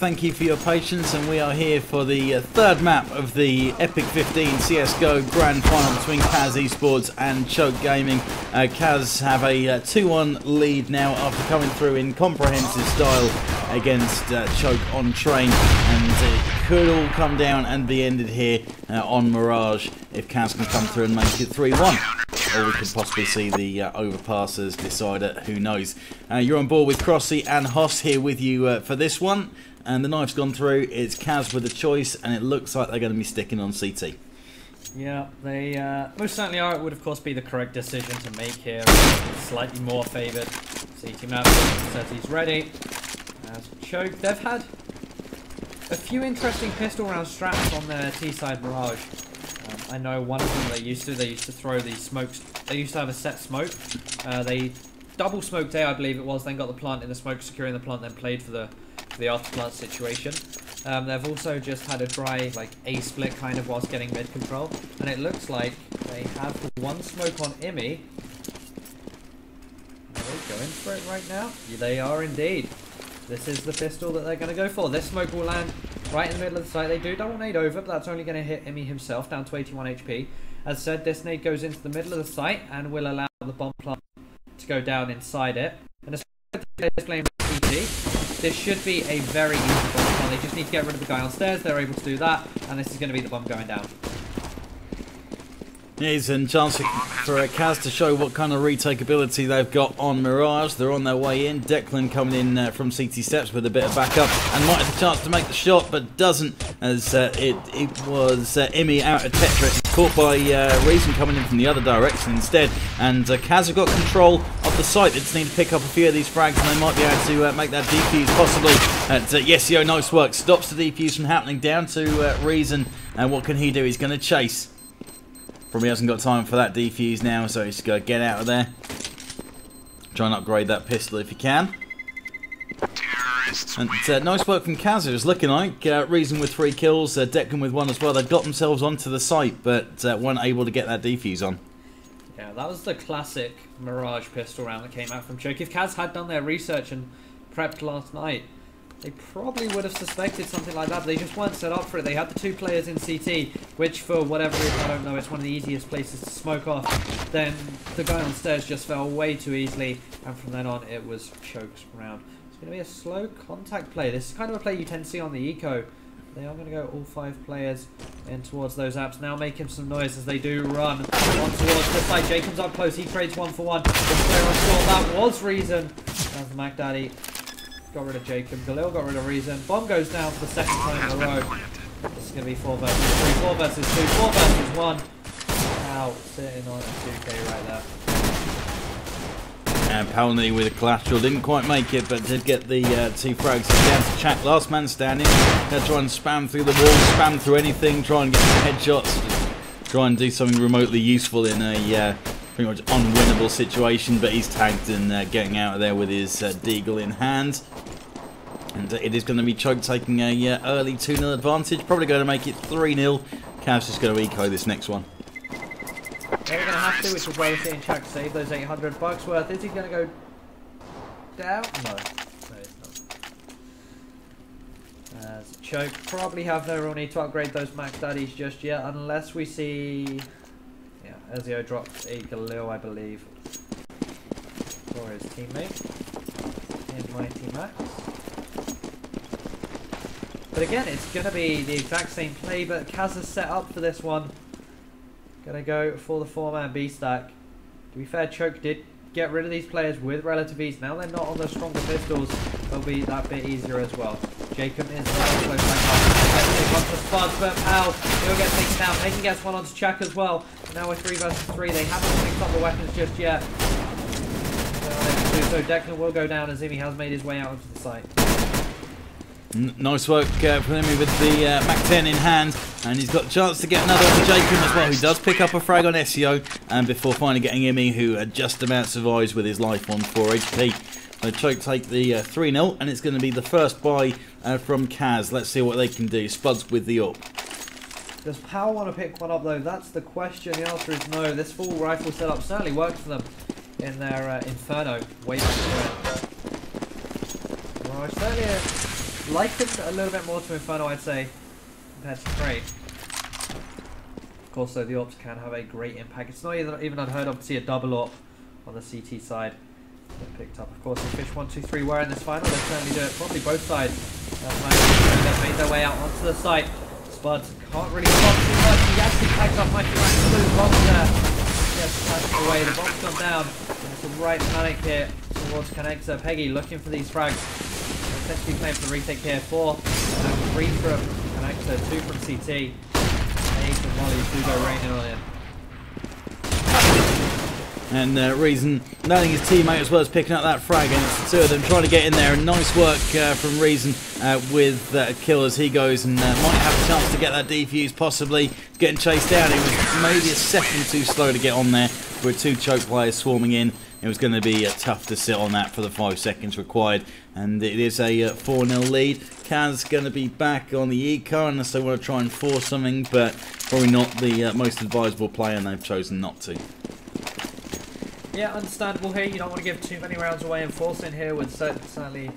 thank you for your patience, and we are here for the third map of the epic.FIFTEEN CSGO Grand Final between CAZ eSports and Choke Gaming. CAZ have a 2-1 lead now after coming through in comprehensive style against Choke on Train, and it could all come down and be ended here on Mirage if CAZ can come through and make it 3-1. Or we could possibly see the overpassers decide it, who knows. You're on board with Crossy and Hoss here with you for this one. And the knife's gone through, it's CAZ with a choice, and it looks like they're going to be sticking on CT. Yeah, they most certainly are. It would of course be the correct decision to make here. Slightly more favoured. CT map says he's ready. As Choke, they've had a few interesting pistol round straps on their T-side Mirage. I know one of them they used to throw these smokes. They used to have a set smoke. They double smoked A, I believe it was, then got the plant in the smoke, securing the plant, then played for the after plant situation. They've also just had a dry, like, A split kind of whilst getting mid control, and it looks like they have one smoke on Immy. Are they going for it right now? Yeah, they are indeed. This is the pistol that they're going to go for. This smoke will land right in the middle of the site. They do double nade over, but that's only going to hit Immy himself, down to 81 HP. As said, this nade goes into the middle of the site and will allow the bomb plant to go down inside it. And as they're playing with CT, this should be a very easy bomb plant. They just need to get rid of the guy on stairs. They're able to do that, and this is going to be the bomb going down. Here's a chance for CAZ to show what kind of retake ability they've got on Mirage. They're on their way in. Declan coming in from CT steps with a bit of backup and might have a chance to make the shot, but doesn't, as it was Immy out of Tetra, caught by Reason coming in from the other direction instead. And CAZ have got control of the site. They just need to pick up a few of these frags, and they might be able to make that defuse possibly. Yesio, nice work. Stops the defuse from happening down to Reason, and what can he do? He's going to chase. Probably hasn't got time for that defuse now, so he's going to get out of there. Try and upgrade that pistol if he can. And nice work from CAZ, it was looking like. Reason with 3 kills, Declan with 1 as well. They got themselves onto the site, but weren't able to get that defuse on. Yeah, that was the classic Mirage pistol round that came out from Choke. If CAZ had done their research and prepped last night, they probably would have suspected something like that, but they just weren't set up for it. They had the 2 players in CT, which for whatever reason, I don't know, it's one of the easiest places to smoke off. Then the guy on stairs just fell way too easily, and from then on it was Choke's round. It's going to be a slow contact play. This is kind of a play you tend to see on the Eco. They are going to go all 5 players in towards those apps, now making some noise as they do run on towards this side. Jacob's up close, he trades 1 for 1. The player on short, that was Reason. As the Mac Daddy got rid of Jacob, Galil got rid of Reason. Bomb goes down for the 2nd time in a row. This is going to be 4 versus 3, 4 versus 2, 4 versus 1. Wow, sitting on a 2k right there. And Palney with a collateral didn't quite make it, but did get the 2 frags. Down to Chak, last man standing. They'll try and spam through the wall, spam through anything, try and get some headshots, try and do something remotely useful in a pretty much unwinnable situation, but he's tagged and getting out of there with his deagle in hand. And it is going to be Choke taking a early 2-0 advantage, probably going to make it 3-0. CAZ just going to eco this next one. They're going to have to, which is why we're seeing Chuck save those $800 worth. Is he going to go down? No. No, he's not. As Choke probably have no real need to upgrade those Max Daddies just yet, unless we see... Yeah, Ezio dropped a Galil, I believe, for his teammate in Mighty Max. But again, it's going to be the exact same play, but CAZ is set up for this one. Going to go for the 4-man B stack. To be fair, Choke did get rid of these players with relative ease. Now they're not on the stronger pistols, they'll be that bit easier as well. Jacob is close back up. Take one for Spuds, but Pal, he'll get taken down. They can get one onto Chak as well. Now we're 3 versus 3. They haven't picked up the weapons just yet. So Declan will go down as Immy has made his way out onto the site. Nice work for him with the Mac 10 in hand, and he's got a chance to get another on Jacob as well. He does pick up a frag on SEO, and before finally getting Immy, who just about survives with his life on 4 HP. So Choke take the 3-0, and it's going to be the first buy from CAZ. Let's see what they can do. Spuds with the AWP. Does Power want to pick one up though? That's the question. The answer is no. This full rifle setup certainly worked for them in their Inferno way back when. Well, certainly likened a little bit more to Inferno, I'd say, compared to Crate. Of course, though, the AWPs can have a great impact. It's not even unheard of to see a double AWP on the CT side get picked up. Of course, if Fish 1, 2, 3 were in this final, they'd certainly do it. Probably both sides. They've made their way out onto the site. Spuds can't really stop too much. He actually tags up Mikey Max. Blue bomb there. Yes, flashed away. The bomb's gone down. It's a right panic here towards Connexa. Peggy looking for these frags. Essentially playing for the retake here. 4, 3 from Connexa, 2 from CT. 8 from Molly. 2 go raining on it. And Reason knowing his teammate as well as picking up that frag, and it's the two of them trying to get in there. And nice work from Reason with a kill as he goes, and might have a chance to get that defuse, possibly getting chased down. It was maybe a second too slow to get on there with 2 choke players swarming in. It was going to be tough to sit on that for the 5 seconds required, and it is a 4-0 lead. CAZ going to be back on the eco unless they want to try and force something, but probably not the most advisable play, and they've chosen not to. Yeah, understandable here. You don't want to give too many rounds away and force in here. Would certainly,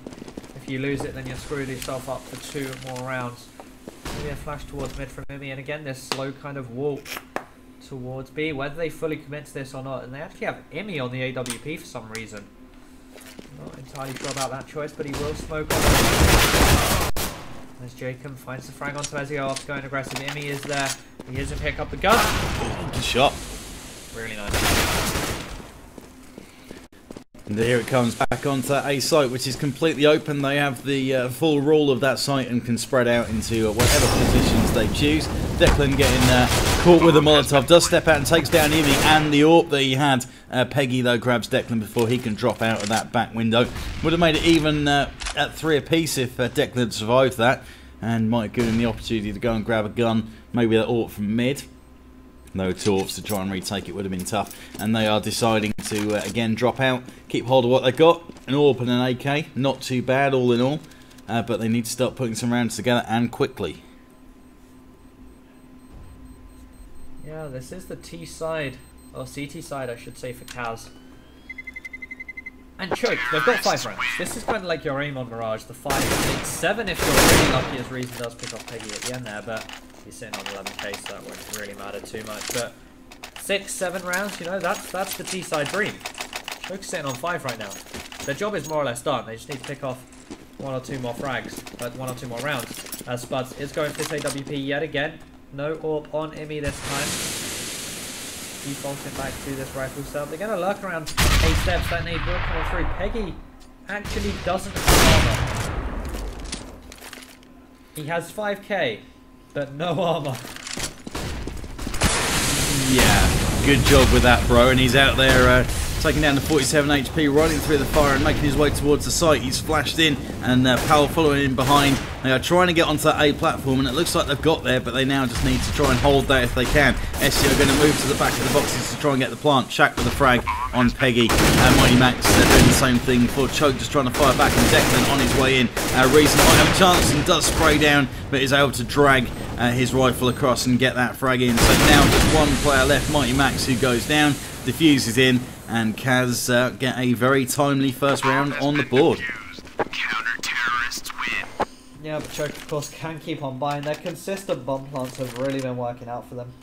if you lose it, then you're screwed yourself up for 2 more rounds. Maybe a flash towards mid from Imi, and again this slow kind of walk towards B. Whether they fully commit to this or not, and they actually have Imi on the AWP for some reason. Not entirely sure about that choice, but he will smoke on. As Jacob finds the frag onto Ezio after going aggressive. Imi is there. He isn't pick up the gun. Good shot. Really nice. And here it comes back onto a site which is completely open. They have the full rule of that site and can spread out into whatever positions they choose. Declan getting caught with a Molotov, does step out and takes down Imi and the AWP that he had. Peggy though grabs Declan before he can drop out of that back window. Would have made it even at 3 apiece if Declan had survived that, and might have given him the opportunity to go and grab a gun, maybe that AWP from mid. No 2 AWPs to try and retake it would have been tough, and they are deciding to again drop out, keep hold of what they've got. An AWP and an AK, not too bad all in all, but they need to start putting some rounds together and quickly. Yeah, this is the T side, or CT side I should say, for CAZ. And Choke, they've got 5 rounds. This is kind of like your aim on Mirage, the 5, 6, 7 if you're really lucky, as Reason does pick off Peggy at the end there, but he's sitting on 11k, so that won't really matter too much. But 6, 7 rounds, you know, that's the T side dream. Choke's sitting on 5 right now. Their job is more or less done. They just need to pick off 1 or 2 more frags, 1 or 2 more rounds. As Spuds is going for this AWP yet again. No AWP on Imi this time. Defaulting back to this rifle setup. They're going to lurk around 8 steps. That need will come through. Peggy actually doesn't have armor. He has 5k, but no armor. Yeah, good job with that, bro. And he's out there taking down the 47 HP, running through the fire and making his way towards the site. He's flashed in, and Powell following in behind. They are trying to get onto a platform, and it looks like they've got there, but they now just need to try and hold that if they can. SC are going to move to the back of the boxes to try and get the plant. Shaq with a frag on Peggy. Mighty Max doing the same thing for Choke, just trying to fire back, and Declan on his way in. Reason might have a chance and does spray down, but is able to drag his rifle across and get that frag in. So now just 1 player left, Mighty Max, who goes down, defuses in, and CAZ get a very timely first round on the board. Yeah, but Choke, of course, can keep on buying. Their consistent bomb plants have really been working out for them.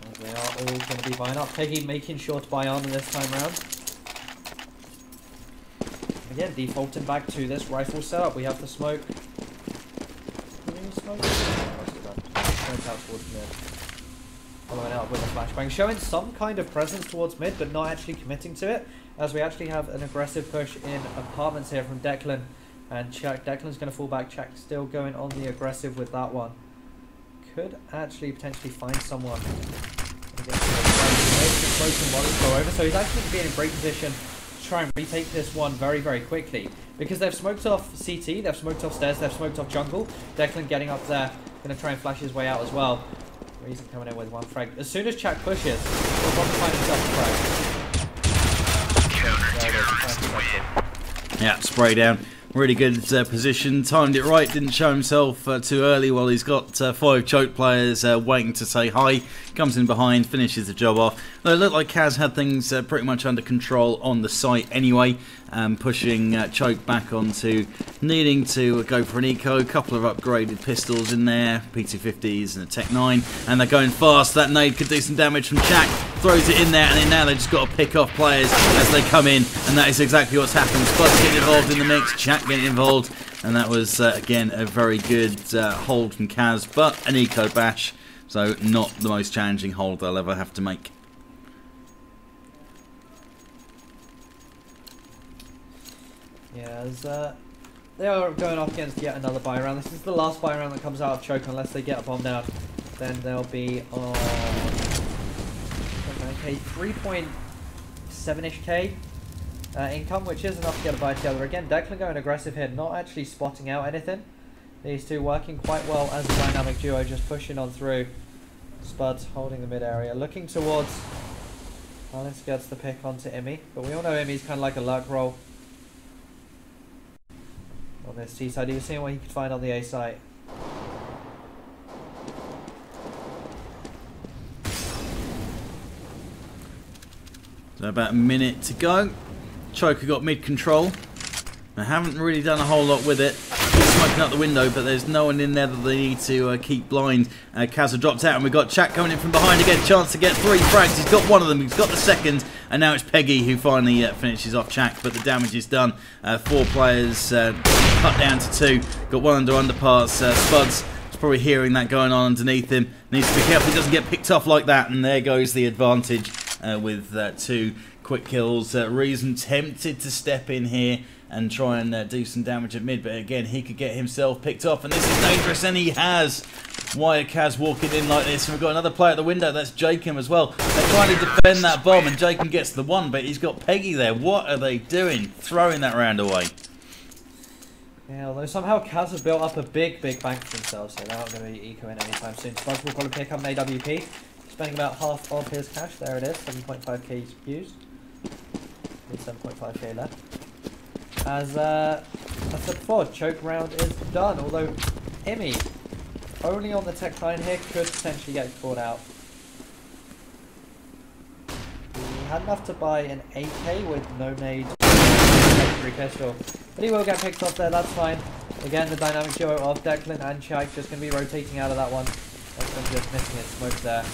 And they are all going to be buying up. Peggy making sure to buy armor this time round. Again, defaulting back to this rifle setup. We have the smoke. Smoke out towards mid. Following out with a flashbang, showing some kind of presence towards mid, but not actually committing to it, as we actually have an aggressive push in apartments here from Declan. And Declan's going to fall back. Chuck still going on the aggressive with that one. Could actually potentially find someone. So he's actually being in great position to try and retake this one very, very quickly. Because they've smoked off CT, they've smoked off stairs, they've smoked off jungle. Declan getting up there, going to try and flash his way out as well. Reason coming in with 1 frag. As soon as Chuck pushes, he'll probably find himself a frag. Yeah, spray down. Really good position, timed it right, didn't show himself too early while he's got 5 choke players waiting to say hi. Comes in behind, finishes the job off. Though it looked like Kaz had things pretty much under control on the site anyway, pushing choke back onto needing to go for an eco. Couple of upgraded pistols in there, P250s and a Tech 9, and they're going fast. That nade could do some damage from Chak. Throws it in there, and then now they've just got to pick off players as they come in, and that is exactly what's happened. Spud's getting involved in the mix, Chak getting involved, and that was again a very good hold from Kaz, but an eco bash, so not the most challenging hold they'll ever have to make. Yeah, as they are going up against yet another buy round. This is the last buy round that comes out of choke unless they get a bomb down. Then they'll be on 3.7-ish K income, which is enough to get a buy together. Again, Declan going aggressive here, not actually spotting out anything. These two working quite well as a dynamic duo, just pushing on through. Spud holding the mid area, looking towards. Balance gets the pick onto Imi, but we all know Imi's kind of like a lurk roll on this T side. He was seeing what he could find on the A site. So about a minute to go. Choker got mid control. I haven't really done a whole lot with it. Smoking out the window, but there's no one in there that they need to keep blind. Kaz dropped out, and we've got Chak coming in from behind again. Chance to get 3 frags. He's got one of them. He's got the second, and now it's Peggy who finally finishes off Chak. But the damage is done. 4 players cut down to 2. Got one under underparts. Spuds is probably hearing that going on underneath him. Needs to be careful he doesn't get picked off like that. And there goes the advantage with 2 quick kills. Reason tempted to step in here and try and do some damage at mid, but again he could get himself picked off, and this is dangerous, and he has. Why are Kaz walking in like this? And we've got another player at the window, that's Jacob as well. They're trying to defend that bomb, and Jacob gets the one, but he's got Peggy there. What are they doing? Throwing that round away. Yeah, although somehow Kaz have built up a big bank for themselves, so they're not going to be ecoing anytime soon. Spuds will probably pick up an AWP, spending about half of his cash. There it is, 7.5k used. 7.5k left. As I said before, choke round is done, although Imi, only on the Tech 9 here, could potentially get caught out. He had enough to buy an 8k with no nade pistol, but he will get picked off there, that's fine. Again, the dynamic duo of Declan and Chak just going to be rotating out of that one. Declan just missing his smoke there.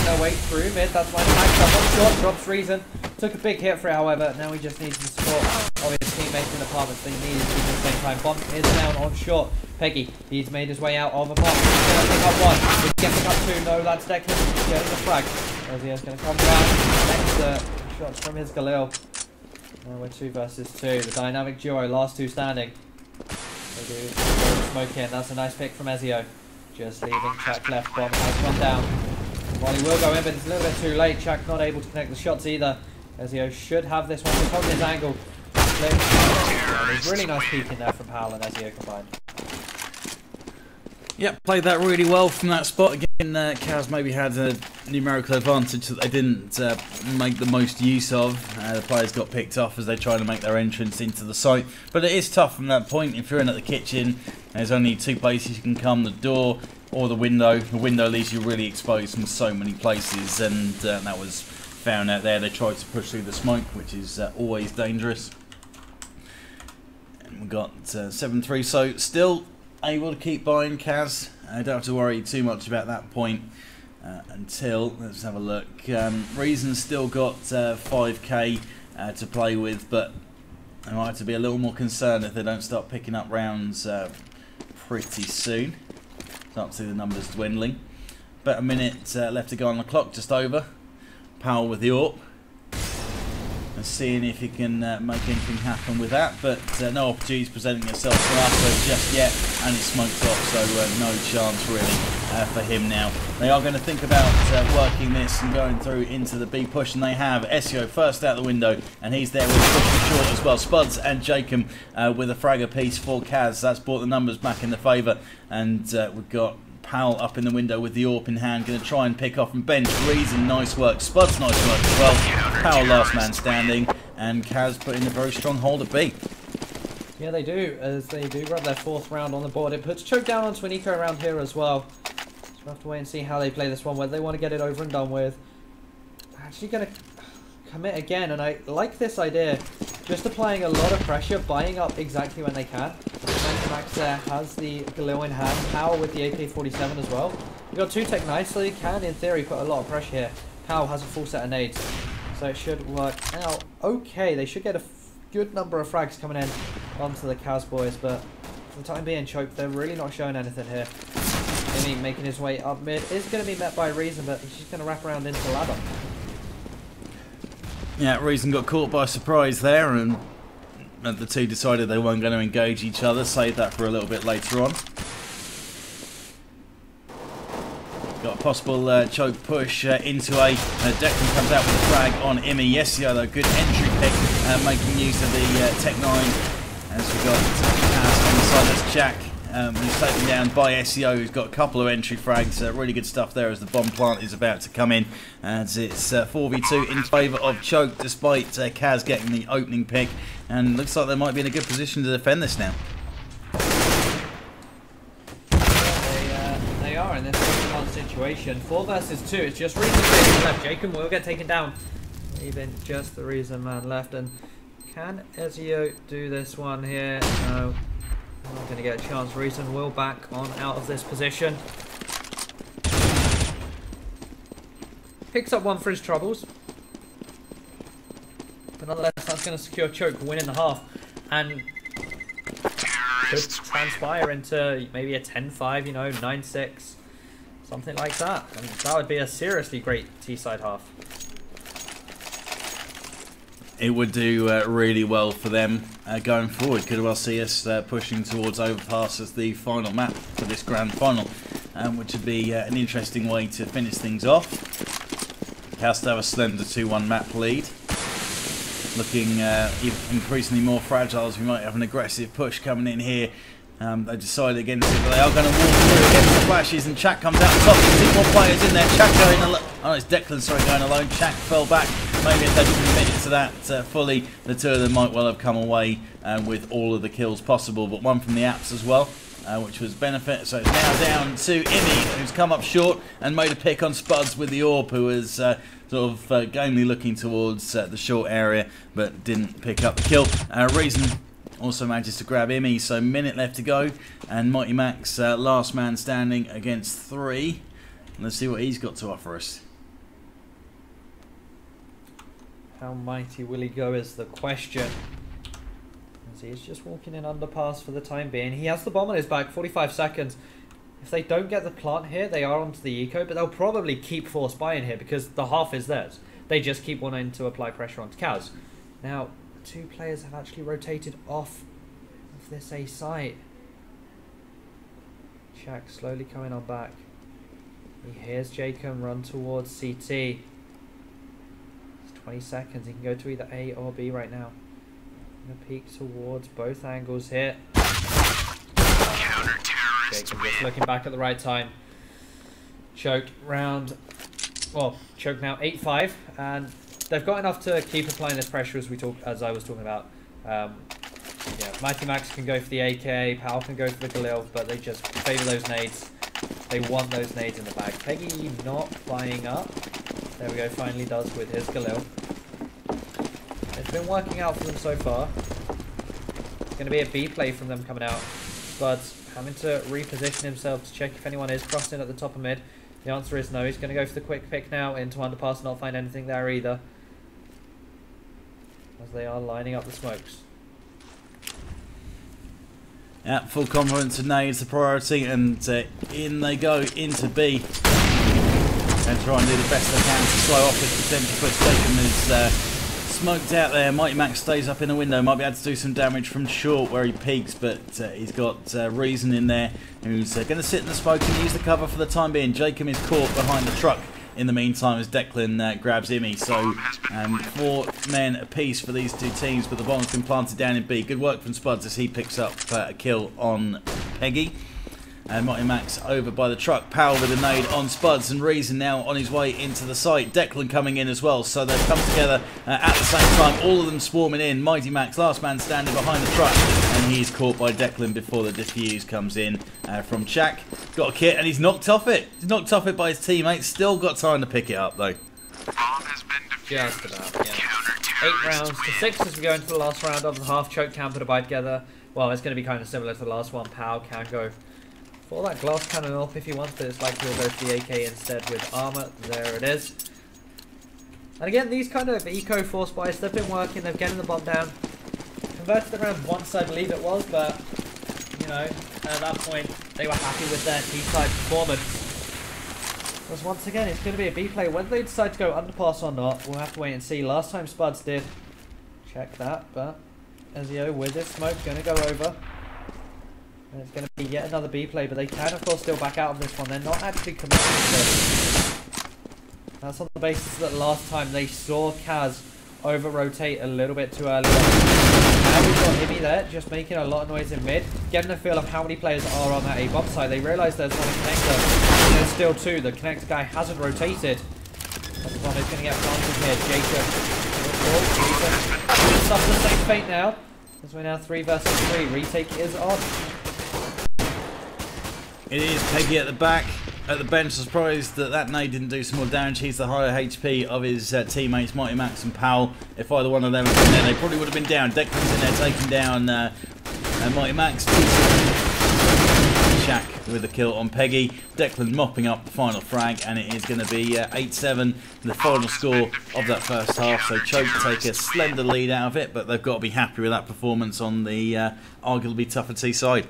No wait through mid, that's my tag up on short, drops Reason. Took a big hit for it, however, now he just needs the support of his teammates in apartments that he needed to at the same time. Bomb is down on short. Peggy, he's made his way out of apartments. He's going to pick up 1. He's going to pick up 2. No, that's Declan getting the frag. Ezio's going to come down. Next shots from his Galil. Now we're 2 versus 2. The dynamic duo, last 2 standing. They do smoke in. That's a nice pick from Ezio. Just leaving Chak left. Bomb has gone down. Well, he will go in, but it's a little bit too late. Chak not able to connect the shots either. Ezio should have this one. Just holding his angle. There's really nice peek in there from Powell and Ezio combined. Yep, played that really well from that spot. Again, Kaz maybe had a numerical advantage that they didn't make the most use of. The players got picked off as they try to make their entrance into the site. But it is tough from that point. If you're in at the kitchen, there's only 2 places you can come, the door or the window. The window leaves you really exposed from so many places, and that was found out there. They tried to push through the smoke, which is always dangerous. And we got 7-3, so still able to keep buying Kaz. I don't have to worry too much about that point until, let's have a look. Reason's still got 5k to play with, but I might have to be a little more concerned if they don't start picking up rounds pretty soon. Start to see the numbers dwindling. About a minute left to go on the clock, just over. Powell with the AWP. And seeing if he can make anything happen with that, but no opportunities presenting itself for us just yet, and it's smoked off, so no chance really for him now. They are going to think about working this and going through into the B push, and they have Ezio first out the window, and he's there with a push for short as well. Spuds and Jacob with a fragger piece for Kaz. That's brought the numbers back in the favour, and we've got Powell up in the window with the AWP in hand, going to try and pick off and bench. Reason, nice work. Spuds, nice work as well. Powell last man standing, and Kaz put in a very strong hold at B. Yeah, they do, as they do grab their 4th round on the board. It puts Choke down onto an eco around here as well. So we'll have to wait and see how they play this one, whether they want to get it over and done with. Actually going to commit again, and I like this idea. Just applying a lot of pressure, buying up exactly when they can. Max there has the Galil in hand, Power with the AK-47 as well. You've got 2 Tech Knights, so you can, in theory, put a lot of pressure here. Power has a full set of nades, so it should work out okay. They should get a good number of frags coming in onto the CAZ boys, but for the time being, Choke, they're really not showing anything here. Jimmy making his way up mid is going to be met by Reason, but he's just going to wrap around into the ladder. Yeah, Reason got caught by surprise there, and the two decided they weren't going to engage each other. Save that for a little bit later on. Got a possible Choke push into A. Declan comes out with a frag on Imi. Yesio, though, good entry pick, making use of the Tech 9. As we got Kaz on the side, that's Jack, who's taken down by SEO, who's got a couple of entry frags. Really good stuff there as the bomb plant is about to come in. As it's 4v2 in favour of Choke, despite Kaz getting the opening pick. And looks like they might be in a good position to defend this now. They are in this situation. 4 versus 2. It's just Reason left. Jacob will get taken down. Even just the Reason man left. And can Ezio do this one here? No. Not going to get a chance. Reason will back on out of this position. Picks up 1 for his troubles. But nonetheless, that's going to secure Choke, win in the half. And could transpire into maybe a 10-5, you know, 9-6. Something like that. And that would be a seriously great T-side half. It would do really well for them going forward. Could well see us pushing towards Overpass as the final map for this grand final, which would be an interesting way to finish things off. CAZ have a slender 2-1 map lead. Looking increasingly more fragile as we might have an aggressive push coming in here. They decided against it, but they are going to walk through against the flashes, and Chak comes out top. 2 more players in there. Chak going alone. Oh, it's Declan, sorry, going alone. Chak fell back. Maybe if they'd committed to that fully, the 2 of them might well have come away with all of the kills possible, but 1 from the apps as well, which was benefit. So it's now down to Imi, who's come up short and made a pick on Spuds with the AWP, who was sort of gamely looking towards the short area, but didn't pick up the kill. Reason also manages to grab Imi, so minute left to go, and Mighty Max last man standing against 3. Let's see what he's got to offer us. How mighty will he go is the question. As he's just walking in underpass for the time being. He has the bomb on his back, 45 seconds. If they don't get the plant here, they are onto the eco, but they'll probably keep force buying here because the half is theirs. They just keep wanting to apply pressure onto CAZ. Now, 2 players have actually rotated off of this A site. Shaq slowly coming on back. He hears Jacob run towards CT. It's 20 seconds. He can go to either A or B right now. I'm going to peek towards both angles here. Jacob just looking back at the right time. Choked round. Well, choked now 8-5, and they've got enough to keep applying this pressure as I was talking about. Yeah, Mighty Max can go for the AK, Powell can go for the Galil, but they just favour those nades. They want those nades in the bag. Peggy not buying up. There we go, finally does with his Galil. It's been working out for them so far. It's going to be a B play from them coming out, but having to reposition himself to check if anyone is crossing at the top of mid. The answer is no. He's going to go for the quick pick now into underpass and not find anything there either, as they are lining up the smokes. Yeah, full confidence in A is the priority, and in they go into B. And try and do the best they can to slow off this potential push. Jacob is smoked out there. Mighty Max stays up in the window. Might be able to do some damage from short where he peaks, but he's got Reason in there, who's going to sit in the smoke and use the cover for the time being. Jacob is caught behind the truck in the meantime as Declan grabs Imi. So 4 men apiece for these 2 teams, but the bomb's been planted down in B. Good work from Spuds as he picks up a kill on Peggy. And Mighty Max over by the truck. Powell with a nade on Spuds, and Reason now on his way into the site. Declan coming in as well, so they've come together at the same time. All of them swarming in. Mighty Max, last man standing behind the truck, and he's caught by Declan before the defuse comes in from Chak. Got a kit, and he's knocked off it. He's knocked off it by his teammates. Still got time to pick it up though. Just about, yeah. 8 rounds to 6 as we go into the last round of the half. Choke can put a bite together. Well, it's going to be kind of similar to the last one. Pow can go for that glass cannon up if he wants, but it's likely he'll go for the AK instead with armor. There it is. And again, these kind of eco force buys, they've been working, they're getting the bomb down. Converted the round once, I believe it was, but, you know, at that point, they were happy with their T-side performance. Because once again, it's going to be a B play. Whether they decide to go underpass or not, we'll have to wait and see. Last time Spuds did check that, but Ezio with his smoke, going to go over. And it's going to be yet another B play, but they can of course still back out of this one. They're not actually committing to this. That's on the basis that last time they saw CAZ over-rotate a little bit too early. Now we've got Imi there, just making a lot of noise in mid. Getting a feel of how many players are on that A-bomb side. They realise there's one connector, and there's still 2. The connector guy hasn't rotated. That's the one who's going to get planted here. Jacob suffers the same fate now, as we're now 3 versus 3. Retake is on. It is Peggy at the back, at the bench. Surprised that nade didn't do some more damage. He's the higher HP of his teammates, Mighty Max and Powell. If either one of them had been there, they probably would have been down. Declan's in there taking down Mighty Max. Chak with a kill on Peggy. Declan mopping up the final frag, and it is going to be 8-7, the final score of that first half. So Choke take a slender lead out of it, but they've got to be happy with that performance on the arguably tougher T side.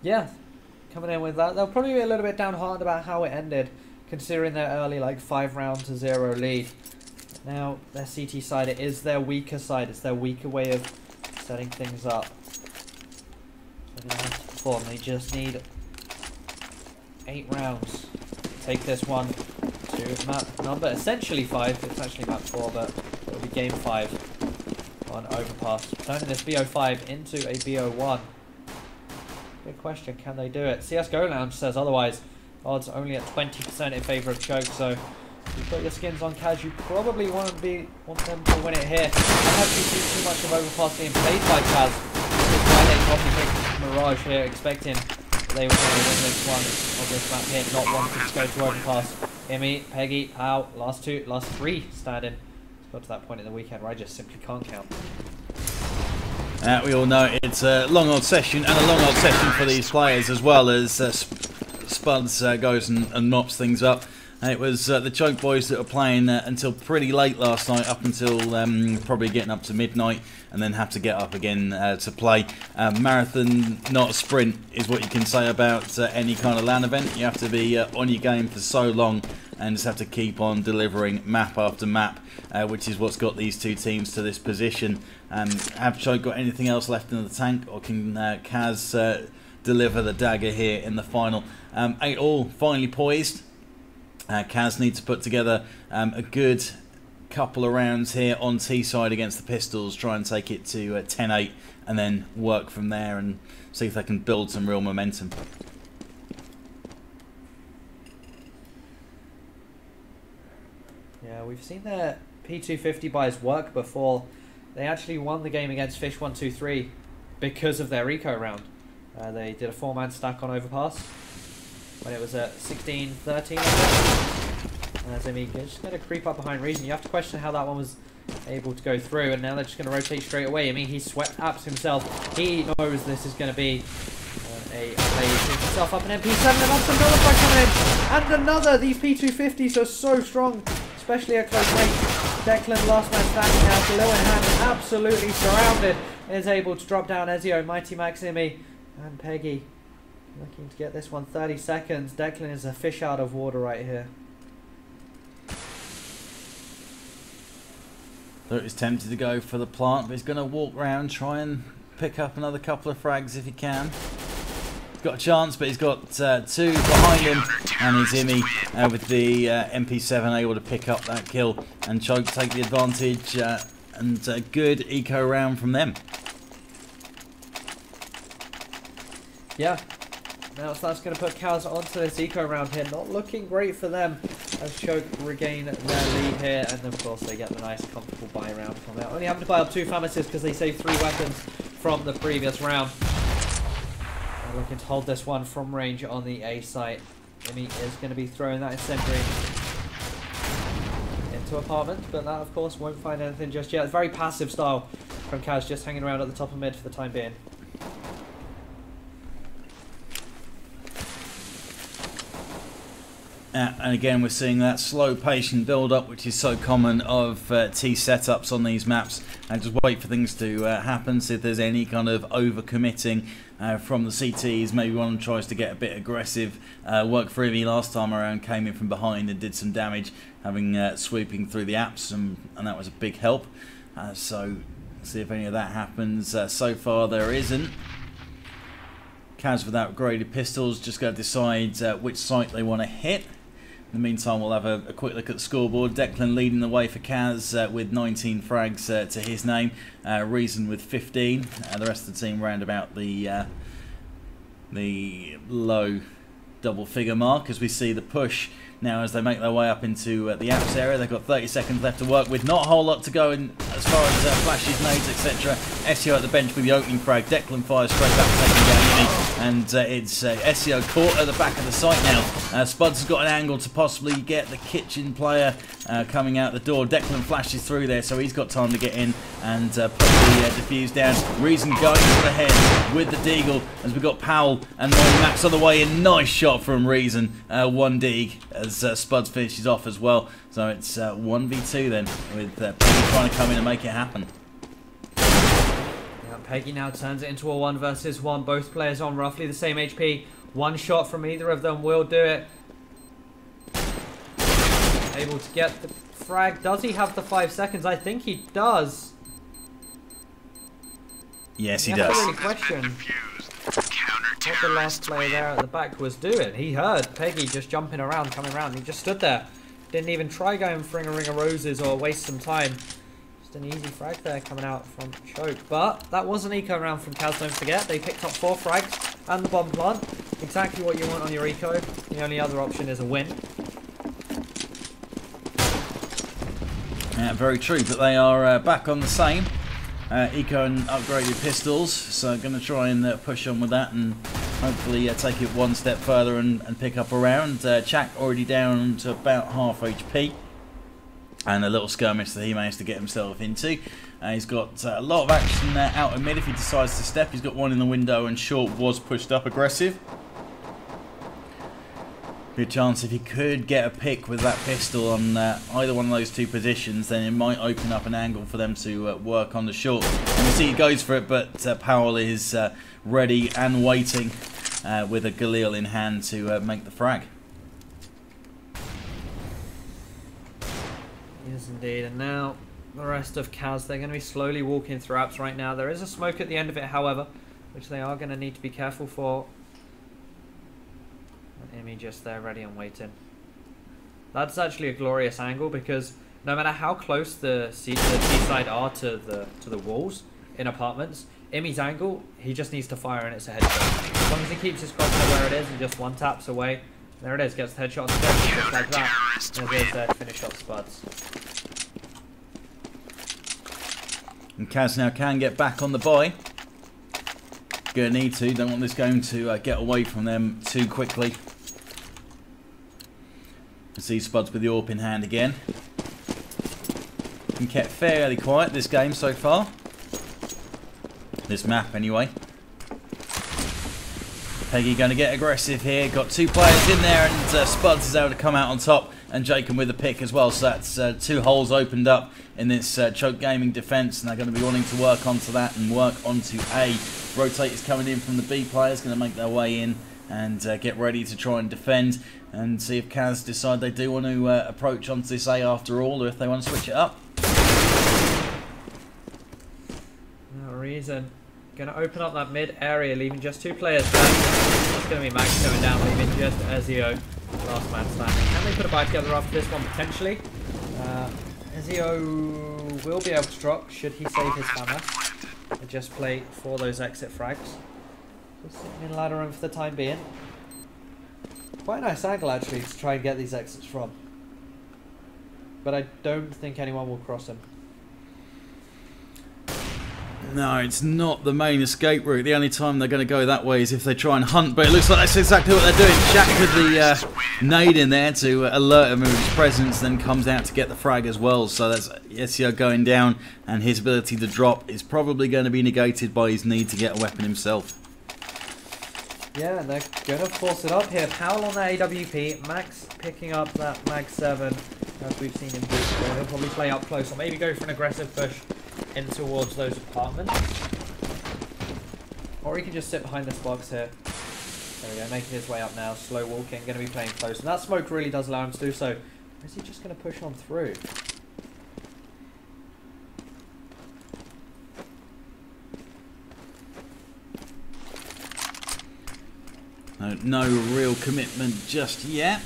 Yeah. Coming in with that, they'll probably be a little bit downhearted about how it ended, considering their early like 5-0 lead. Now their CT side, it is their weaker side. It's their weaker way of setting things up. They're gonna have to perform. They just need 8 rounds to take this one to map number essentially 5. It's actually map 4, but it'll be game 5 on overpass. Turning this BO5 into a BO1. Good question, can they do it? CSGO Lounge says otherwise. Odds only at 20% in favour of Choke, so if you've got your skins on CAZ, you probably want them to win it here. I haven't seen too much of overpass being played by CAZ. That's why they probably picked Mirage here, expecting they were going to win this one on this map here, not wanting to go to overpass. Imi, Peggy, Pow, last 3 standing. It's got to that point in the weekend where I just simply can't count. We all know it's a long old session, and a long old session for these players as well, as Spuds goes and mops things up. It was the Choke boys that were playing until pretty late last night, up until probably getting up to midnight, and then have to get up again to play. Marathon, not a sprint, is what you can say about any kind of LAN event. You have to be on your game for so long, and just have to keep on delivering map after map, which is what's got these two teams to this position. Have Choke got anything else left in the tank, or can CAZ deliver the dagger here in the final? 8-all, finally poised. CAZ need to put together a good couple of rounds here on T side against the Pistols, try and take it to 10-8, and then work from there and see if they can build some real momentum. Yeah, we've seen their P250 buys work before. They actually won the game against Fish 123 because of their eco round. They did a 4-man stack on overpass when it was at 16-13. And as Imi just going to creep up behind Reason. You have to question how that one was able to go through, and now they're just going to rotate straight away. I mean, he swept apps himself. He knows this is going to be a play. He picks himself up an MP7, and that's another fight coming in. And another. These P250s are so strong, especially at close range. Declan, last man standing now, below in hand, absolutely surrounded, is able to drop down Ezio, Mighty Max, Imi, and Peggy. Looking to get this one 30 seconds. Declan is a fish out of water right here. So he's tempted to go for the plant, but he's going to walk round, try and pick up another couple of frags if he can. He's got a chance, but he's got 2 behind him, and he's Imi with the MP7 able to pick up that kill, and Choke take the advantage, and a good eco round from them. Yeah, Now so that's going to put CAZ onto this eco round here. Not looking great for them as Choke regain their lead here. And of course they get the nice comfortable buy round from there. Only having to buy up 2 Pharmacists because they saved 3 weapons from the previous round. They're looking to hold this one from range on the A site. Imi is going to be throwing that incendiary into apartment, but that of course won't find anything just yet. Very passive style from CAZ, just hanging around at the top of mid for the time being. And again, we're seeing that slow, patient build-up, which is so common of T setups on these maps, and just wait for things to happen. See if there's any kind of over-committing from the CTs. Maybe one tries to get a bit aggressive. Worked for Ivy last time around, came in from behind and did some damage, having swooping through the apps, and that was a big help. So see if any of that happens. So far, there isn't. CAZ with upgraded pistols, just got to decide which site they want to hit. In the meantime, we'll have a quick look at the scoreboard. Declan leading the way for CAZ with 19 frags to his name. Reason with 15. The rest of the team round about the low double-figure mark as we see the push now as they make their way up into the apps area. They've got 30 seconds left to work with. Not a whole lot to go in as far as flashes, nades, etc. SEO at the bench with the opening frag. Declan fires straight back, taking down Uni. And it's SEO caught at the back of the site now. Spuds has got an angle to possibly get the kitchen player coming out the door. Declan flashes through there, so he's got time to get in and put the defuse down. Reason going for the head with the deagle as we've got Powell and Max on the way in. Nice shot from Reason. 1 dig as Spuds finishes off as well. So it's 1v2 then with Peggy trying to come in and make it happen. Yeah, Peggy now turns it into a 1 versus 1. Both players on roughly the same HP. 1 shot from either of them will do it. Able to get the frag. Does he have the 5 seconds? I think he does. Yes, he does. That's a really question what the last player there at the back was doing. He heard Peggy just jumping around, coming around. He just stood there. Didn't even try going for a ring of roses or waste some time. Just an easy frag there coming out from Choke. But that was an eco round from CAZ, don't forget. They picked up 4 frags and the bomb plant. Exactly what you want on your eco. The only other option is a win. Yeah, very true, but they are back on the same. Eco and upgraded pistols, so going to try and push on with that and hopefully take it 1 step further and pick up a round. Chak already down to about half HP, and a little skirmish that he managed to get himself into. He's got a lot of action out in mid if he decides to step. He's got 1 in the window, and Short was pushed up aggressive. Good chance if he could get a pick with that pistol on either one of those 2 positions, then it might open up an angle for them to work on the short. And you see he goes for it, but Powell is ready and waiting with a Galil in hand to make the frag. Yes, indeed. And now the rest of CAZ, they're going to be slowly walking through apps right now. There is a smoke at the end of it, however, which they are going to need to be careful for. Imi just there ready and waiting. That's actually a glorious angle because no matter how close the T side are to the walls in apartments, Imi's angle, he just needs to fire and it's a headshot. As long as he keeps his crosshair where it is and just 1 taps away, there it is, gets the headshot on the deck, just like that. And there's there to finish off Spuds. And CAZ now can get back on the buy. Gonna need to, don't want this game to get away from them too quickly. See Spuds with the AWP in hand again. Been kept fairly quiet this game so far. This map anyway. Peggy going to get aggressive here. Got 2 players in there and Spuds is able to come out on top. And Jacob with the pick as well. So that's 2 holes opened up in this Choke Gaming defence. And they're going to be wanting to work onto that and work onto A. Rotators coming in from the B players. Going to make their way in and get ready to try and defend. And see if CAZ decide they do want to approach onto this A after all. Or if they want to switch it up. No reason. Going to open up that mid area, leaving just 2 players there. It's going to be Max going down, leaving just Ezio, last man standing. Can they put a buy together after this one, potentially? Ezio will be able to drop, should he save his FAMAS. And just play for those exit frags. Just sitting in ladder room for the time being. Quite a nice angle actually to try and get these exits from. But I don't think anyone will cross him. No, it's not the main escape route. The only time they're going to go that way is if they try and hunt. But it looks like that's exactly what they're doing. Shaq with the nade in there to alert him of his presence, then comes out to get the frag as well. So that's SEO going down, and his ability to drop is probably going to be negated by his need to get a weapon himself. Yeah, and they're going to force it up here. Powell on that AWP. Max picking up that Mag 7, as we've seen him do. So he'll probably play up close, or maybe go for an aggressive push in towards those apartments. Or he can just sit behind this box here. There we go, making his way up now. Slow walking, going to be playing close. And that smoke really does allow him to do so. Or is he just going to push on through? No real commitment just yet.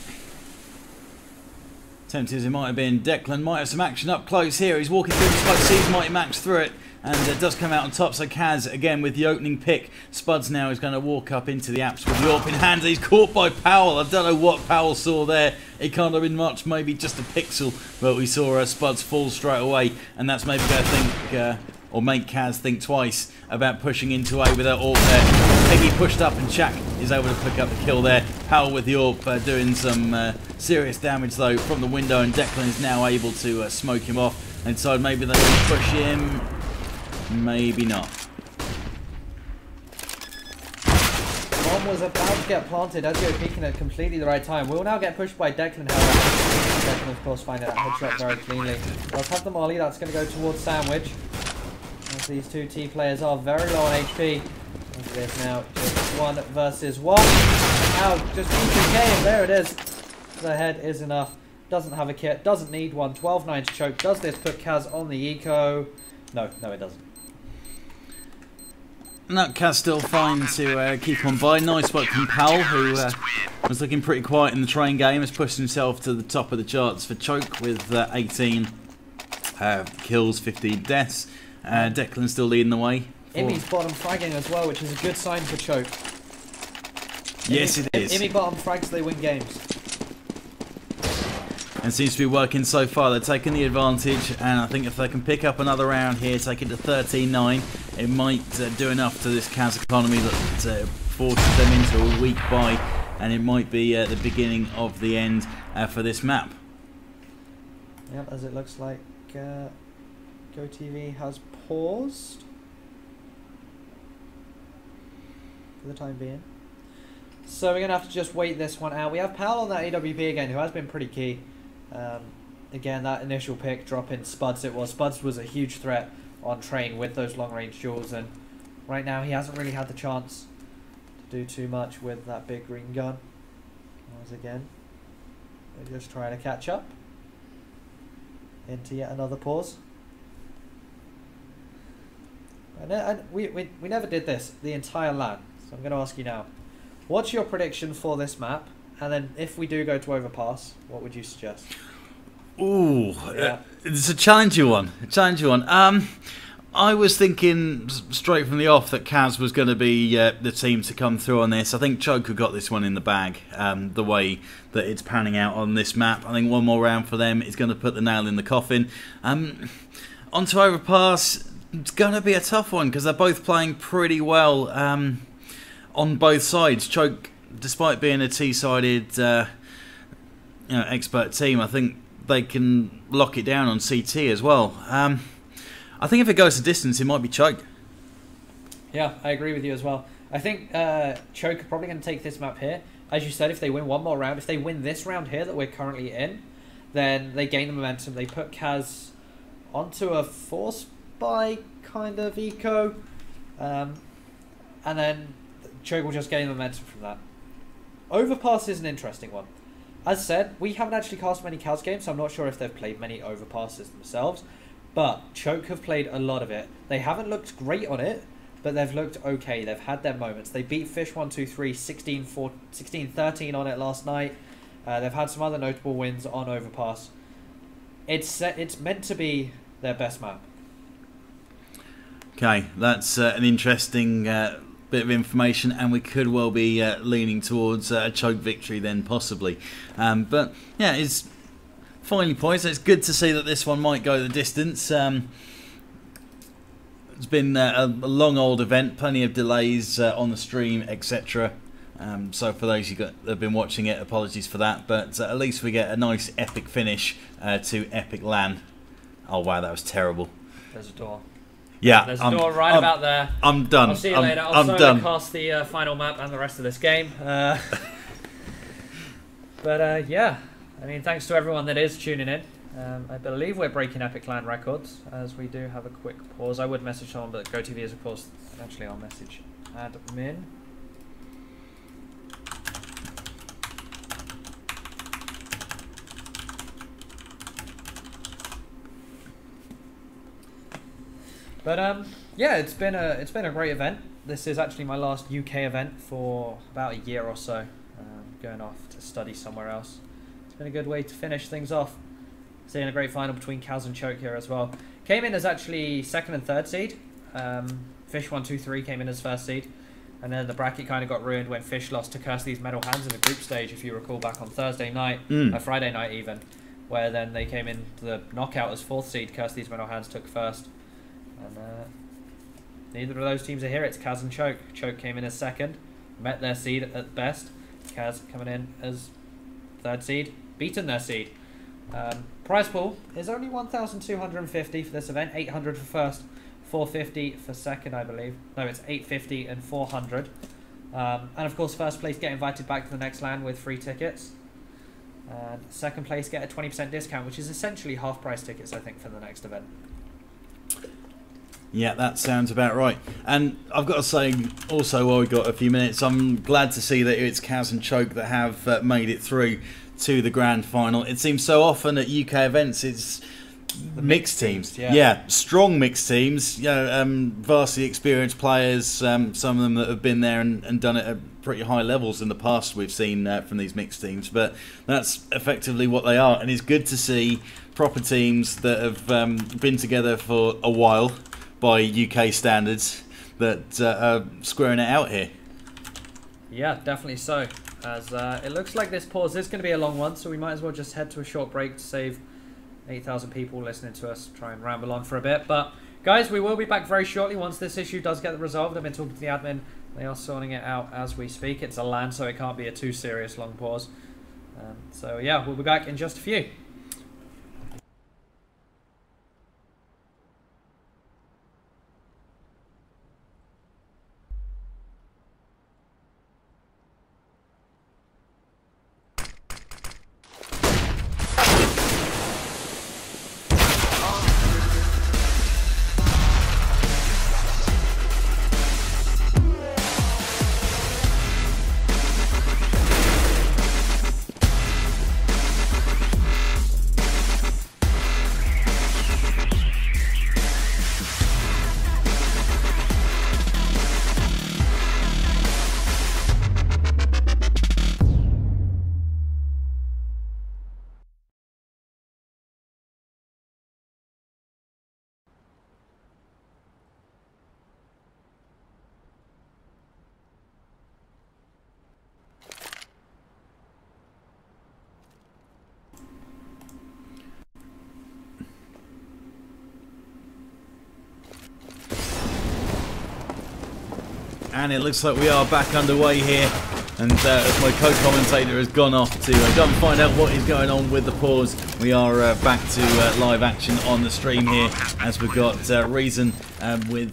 Tempted as it might have been, Declan might have some action up close here. He's walking through the smoke, sees Mighty Max through it, and does come out on top. So Kaz, again, with the opening pick. Spuds now is going to walk up into the apps with the AWP in hand. He's caught by Powell. I don't know what Powell saw there. It can't have been much, maybe just a pixel. But we saw Spuds fall straight away, and that's maybe going to think, or make Kaz think twice about pushing into A with that AWP there. Piggy pushed up, and Shaq is able to pick up the kill there. Powell with the AWP doing some serious damage though from the window, and Declan is now able to smoke him off. And so maybe they can push him, maybe not. Bomb was about to get planted as he was peeking at completely the right time. We'll now get pushed by Declan, however. Declan, of course, finding that headshot very cleanly. Let's have the molly. That's going to go towards Sandwich. As these two T players are very low on HP. Look at this now. Just 1 versus 1. Now, just BTK, there it is. The head is enough. Doesn't have a kit. Doesn't need one. 12-9 to choke. Does this put Kaz on the eco? No, it doesn't. No, Kaz still fine to keep on by. Nice work from Powell, who was looking pretty quiet in the train game. Has pushed himself to the top of the charts for choke with 18 kills, 15 deaths. Declan still leading the way. Imi's bottom fragging as well, which is a good sign for choke. Yes, it is. Imi bottom frags, they win games. And seems to be working so far. They're taking the advantage, and I think if they can pick up another round here, take it to 13-9, it might do enough to this Kaz economy that forces them into a weak bye, and it might be the beginning of the end for this map. Yep, as it looks like GoTV has paused for the time being. So we're going to have to just wait this one out. We have Powell on that AWP again, who has been pretty key. Again, that initial pick, dropping Spuds it was. Spuds was a huge threat on train with those long-range duels, and right now he hasn't really had the chance to do too much with that big green gun. Once again, they're just trying to catch up into yet another pause. And we never did this the entire LAN, so I'm going to ask you now. What's your prediction for this map? And then if we do go to overpass, what would you suggest? Ooh, yeah. It's a challenging one. I was thinking straight from the off that Kaz was going to be the team to come through on this. I think Choker got this one in the bag, the way that it's panning out on this map. I think one more round for them is going to put the nail in the coffin. Onto overpass, it's going to be a tough one because they're both playing pretty well on both sides. Choke, despite being a T-sided expert team, I think they can lock it down on CT as well. I think if it goes to distance, it might be Choke. Yeah, I agree with you as well. I think Choke are probably going to take this map here. As you said, if they win one more round, if they win this round here that we're currently in, then they gain the momentum. They put Kaz onto a force buy kind of eco, and then Choke will just gain the momentum from that. Overpass is an interesting one. As said, we haven't actually cast many Kaz games, so I'm not sure if they've played many overpasses themselves. But Choke have played a lot of it. They haven't looked great on it, but they've looked okay. They've had their moments. They beat Fish 1-2-3, 16-13 on it last night. They've had some other notable wins on overpass. It's meant to be their best map. Okay, that's an interesting bit of information, and we could well be leaning towards a choke victory then, possibly. But yeah, it's finally poised. It's good to see that this one might go the distance. It's been a long old event, plenty of delays on the stream, etc. So for those that have been watching it, apologies for that. But at least we get a nice epic finish to epic LAN. Oh wow, that was terrible. There's a door. Yeah, there's a door right about there. I'm done. I'll see you later. I'm I'll done. cast the final map and the rest of this game. But yeah, I mean, thanks to everyone that is tuning in. I believe we're breaking Epic LAN records, as we do have a quick pause. I would message someone, but GoTV is, of course, eventually I'll message admin. But yeah, it's been a great event. This is actually my last UK event for about a year or so. Going off to study somewhere else. It's been a good way to finish things off. Seeing a great final between CAZ and Choke here as well. Came in as actually 2nd and 3rd seed. Fish 1, 2, 3 came in as 1st seed. And then the bracket kind of got ruined when Fish lost to Curse These Metal Hands in the group stage, if you recall, back on Thursday night, Friday night even, where then they came into the knockout as 4th seed. Curse These Metal Hands took 1st. And neither of those teams are here. It's CAZ and Choke. Choke came in as 2nd, met their seed at best. CAZ coming in as 3rd seed, beaten their seed. Prize pool is only 1,250 for this event, 800 for 1st, 450 for 2nd, I believe. No, it's 850 and 400. And of course, 1st place get invited back to the next LAN with free tickets. And 2nd place get a 20% discount, which is essentially half price tickets, I think, for the next event. Yeah, that sounds about right. And I've got to say, also, while we've got a few minutes, I'm glad to see that it's CAZ and Choke that have made it through to the grand final. It seems so often at UK events it's the mixed teams. Yeah, strong mixed teams. You know, vastly experienced players. Some of them that have been there and done it at pretty high levels in the past. We've seen from these mixed teams, but that's effectively what they are. And it's good to see proper teams that have been together for a while by UK standards that are squaring it out here. Yeah, definitely so. As it looks like this pause is going to be a long one, so we might as well just head to a short break to save 8,000 people listening to us try and ramble on for a bit. But guys, we will be back very shortly once this issue does get resolved. I've been talking to the admin. They are sorting it out as we speak. It's a LAN, so it can't be a too serious long pause. So yeah, we'll be back in just a few. And it looks like we are back underway here. And as my co-commentator has gone off to go and find out what is going on with the pause, we are back to live action on the stream here as we've got Reason with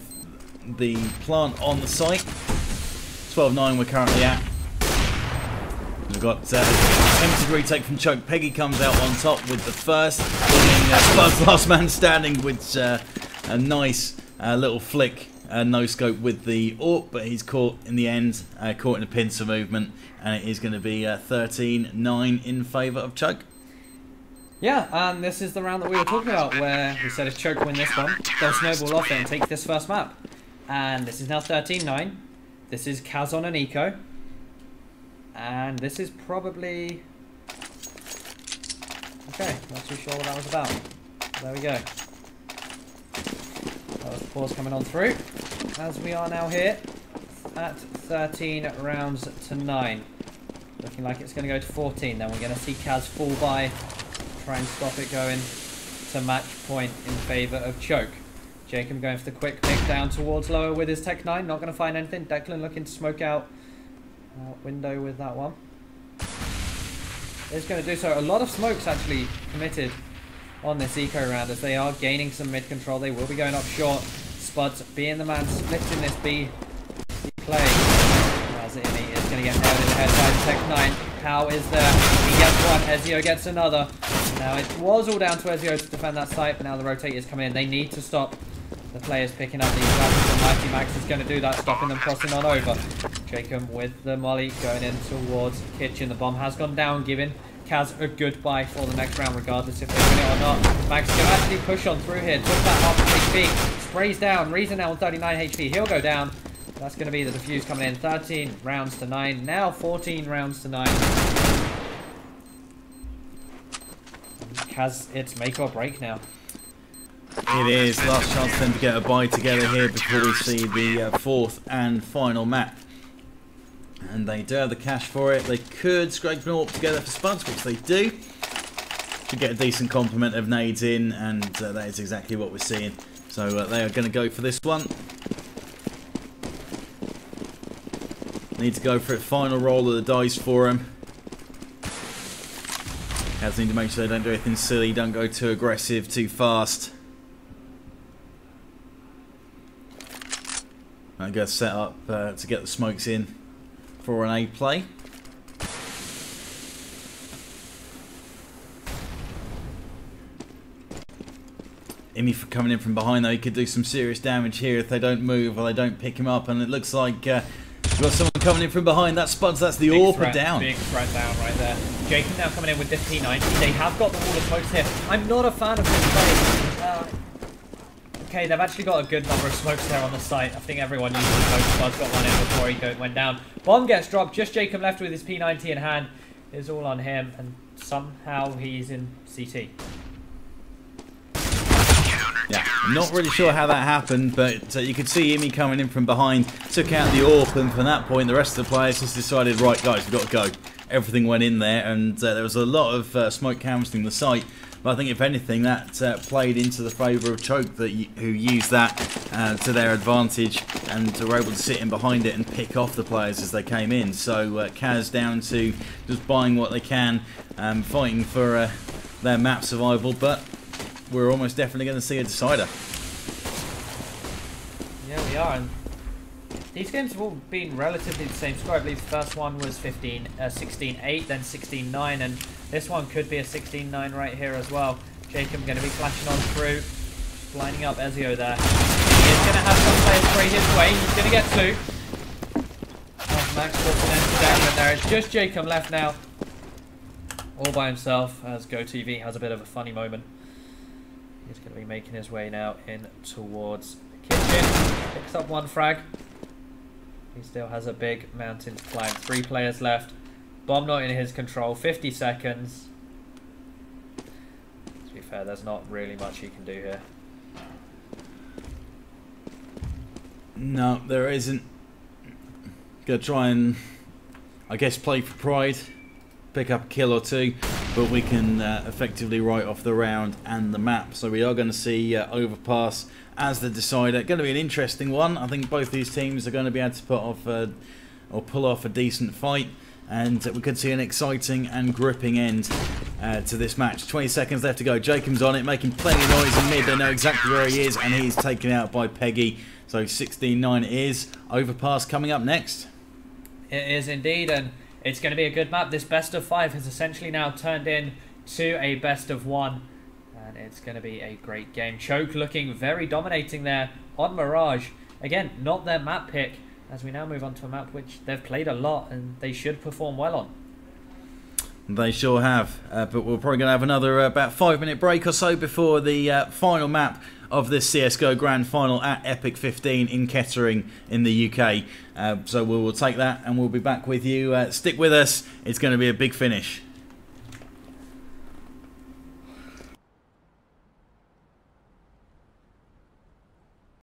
the plant on the site. 12-9 we're currently at. We've got attempted retake from Choke. Peggy comes out on top with the first, Spud's last man standing with a nice little flick. No scope with the AWP, but he's caught in the end, caught in a pincer movement, and it is going to be 13-9 in favour of Choke. Yeah, and this is the round that we were talking about, where we said if Choke win this one, they'll snowball off it and take this first map. And this is now 13-9. This is CAZ on an eco. And this is probably... Okay, not too sure what that was about. There we go. That was the pause coming on through. As we are now here at 13 rounds to 9. Looking like it's going to go to 14. Then we're going to see Kaz fall by. Try and stop it going to match point in favour of Choke. Jacob going for the quick pick down towards lower with his Tech 9. Not going to find anything. Declan looking to smoke out window with that one. Is going to do so. A lot of smokes actually committed on this eco round as they are gaining some mid control. They will be going up short. Spuds being the man splitting this B play. As it is going to get nailed in the head by the Tech 9. How is there? He gets one. Ezio gets another. Now it was all down to Ezio to defend that site, but now the rotate is coming in. They need to stop the players picking up these weapons, and Mighty Max is going to do that, stopping them crossing on over. Jacob with the molly going in towards Kitchen. The bomb has gone down, giving Kaz a goodbye for the next round, regardless if they win it or not. Max can actually push on through here. Took that half HP. Sprays down. Reason now on 39 HP. He'll go down. That's going to be the defuse coming in. 13 rounds to 9. Now 14 rounds to 9. Kaz, it's make or break now. It is. Last chance for them to get a bye together here before we see the fourth and final map. And they do have the cash for it. They could scrape them all up together for Spuds, which they do. To get a decent complement of nades in, and that is exactly what we're seeing. So they are going to go for this one. Need to go for it. Final roll of the dice for them. Guys need to make sure they don't do anything silly, don't go too aggressive, too fast. I'm going to set up to get the smokes in for an A play. Imi for coming in from behind though, he could do some serious damage here if they don't move or they don't pick him up, and it looks like we've got someone coming in from behind. That Spuds, that's the AWP down. Big threat down right there. Jacob now coming in with this P90. They have got the wall of smokes here. I'm not a fan of this play. Okay, they've actually got a good number of smokes there on the site. I think everyone uses smoke. Spuds got one in before he went down. Bomb gets dropped. Just Jacob left with his P90 in hand. It's all on him, and somehow he's in CT. Yeah, not really sure how that happened, but you could see Imi coming in from behind, took out the AWP, and from that point the rest of the players just decided, right guys, we've got to go. Everything went in there, and there was a lot of smoke canvassing the site, but I think if anything that played into the favour of Choke, who used that to their advantage and were able to sit in behind it and pick off the players as they came in. So Kaz down to just buying what they can, fighting for their map survival, but we're almost definitely going to see a decider. Yeah, we are. And these games have all been relatively the same score. I believe the first one was 16-8, then 16-9, and this one could be a 16-9 right here as well. Jacob going to be flashing on through, lining up Ezio there. He's going to have some players spray his way. He's going to get two. Oh, Max puts an end to Declan there. It's just Jacob left now, all by himself, as GoTV has a bit of a funny moment. He's going to be making his way now in towards the kitchen. Picks up one frag. He still has a big mountain to climb. 3 players left. Bomb not in his control. 50 seconds. To be fair, there's not really much he can do here. No, there isn't. Gonna try and, I guess, play for pride. Pick up a kill or two, but we can effectively write off the round and the map. So we are going to see Overpass as the decider. Going to be an interesting one. I think both these teams are going to be able to put off or pull off a decent fight, and we could see an exciting and gripping end to this match. 20 seconds left to go. Jacob's on it, making plenty of noise in mid. They know exactly where he is, and he's taken out by Peggy. So 16-9 is Overpass coming up next. It is indeed, and it's going to be a good map. This best of 5 has essentially now turned in to a best of 1. And it's going to be a great game. Choke looking very dominating there on Mirage. Again, not their map pick, as we now move on to a map which they've played a lot and they should perform well on. They sure have. But we're probably going to have another about 5-minute break or so before the final map of this CSGO Grand Final at epic.FIFTEEN in Kettering in the UK. So we will take that and we'll be back with you. Stick with us. It's going to be a big finish.